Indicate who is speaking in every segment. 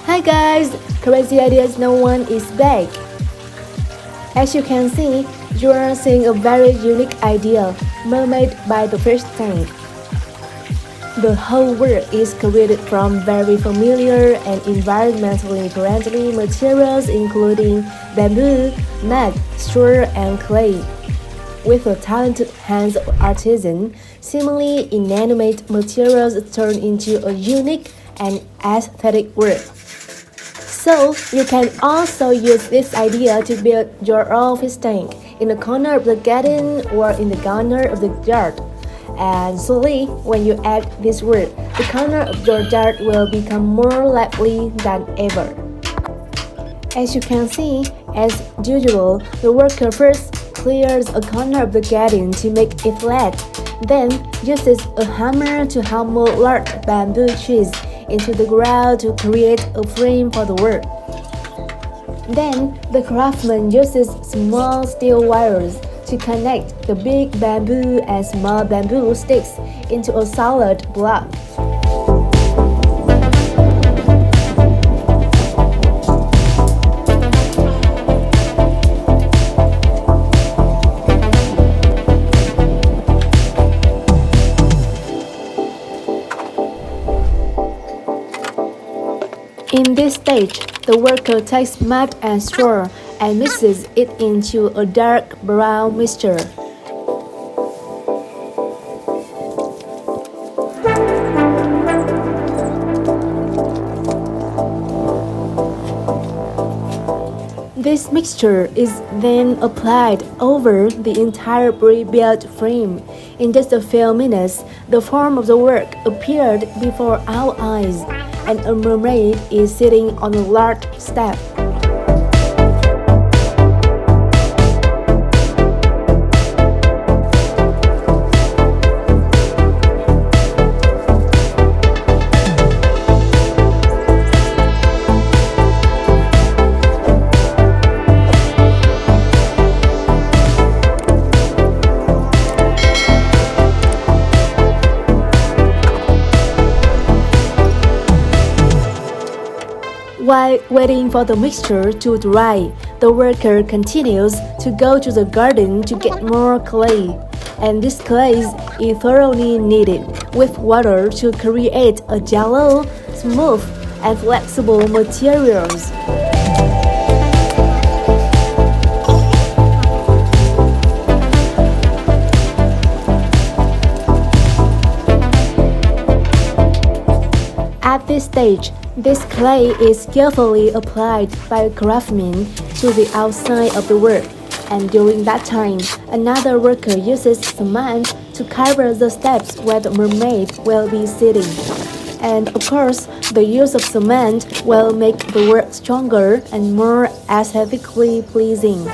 Speaker 1: Hi guys, crazy ideas no one is back. As you can see, you are seeing a very unique idea, Mermaid by the fish tank. The whole work is created from very familiar and environmentally friendly materials including bamboo, mud, straw, and clay. With the talented hands of artisan, seemingly inanimate materials turn into a unique and aesthetic work. So, you can also use this idea to build your own fish tank in the corner of the garden or in the corner of the yard. And slowly, when you add this work, the corner of your yard will become more lively than ever. As you can see, as usual, the worker first clears a corner of the garden to make it flat, then uses a hammer to hammer large bamboo trees into the ground to create a frame for the work. Then, the craftsman uses small steel wires to connect the big bamboo and small bamboo sticks into a solid block. In this stage, the worker takes mud and straw and mixes it into a dark brown mixture. This mixture is then applied over the entire pre-built frame. In just a few minutes, the form of the work appeared before our eyes, and a mermaid is sitting on a large step. While waiting for the mixture to dry, the worker continues to go to the garden to get more clay. And this clay is thoroughly kneaded with water to create a jello, smooth, and flexible materials. At this stage, this clay is carefully applied by a craftsman to the outside of the work, and during that time, another worker uses cement to cover the steps where the mermaid will be sitting. And of course, the use of cement will make the work stronger and more aesthetically pleasing.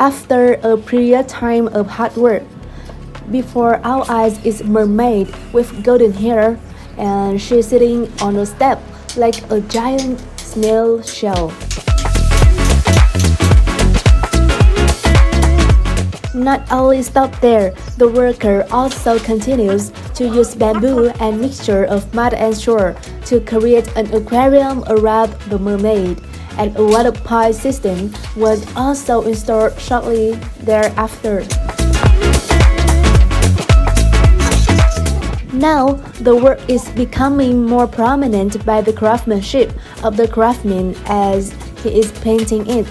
Speaker 1: After a period time of hard work, before our eyes is mermaid with golden hair, and she's sitting on a step like a giant snail shell. Not only stop there, the worker also continues to use bamboo and mixture of mud and straw to create an aquarium around the mermaid. and a water pipe system was also installed shortly thereafter. Now, the work is becoming more prominent by the craftsmanship of the craftsman as he is painting it,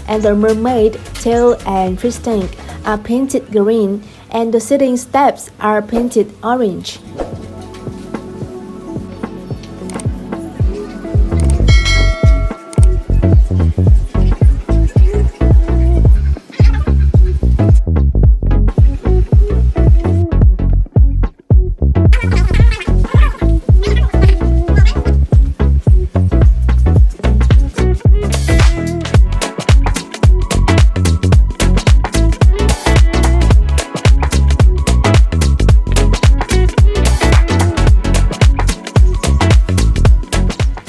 Speaker 1: and the mermaid, tail and fish tank are painted green, and the sitting steps are painted orange.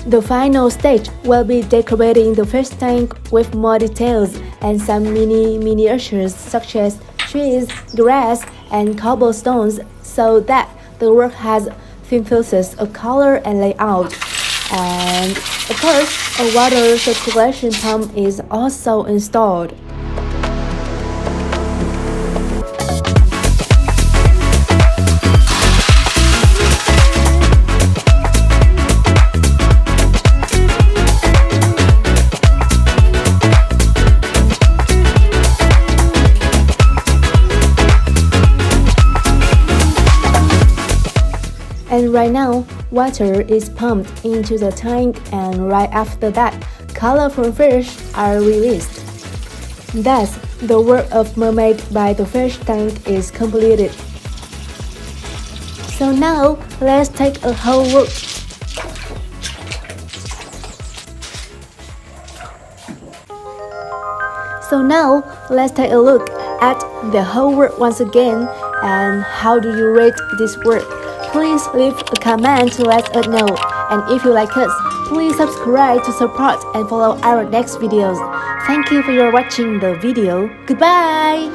Speaker 1: The final stage will be decorating the fish tank with more details and some miniatures such as trees, grass, and cobblestones so that the work has synthesis of color and layout. And of course, a water circulation pump is also installed. And right now, water is pumped into the tank, and right after that, colorful fish are released. Thus, the work of Mermaid by the fish tank is completed. So now, let's take a whole look. At the whole work once again, and how do you rate this work? Please leave a comment to let us know. And if you like us, please subscribe to support and follow our next videos. Thank you for watching the video. Goodbye!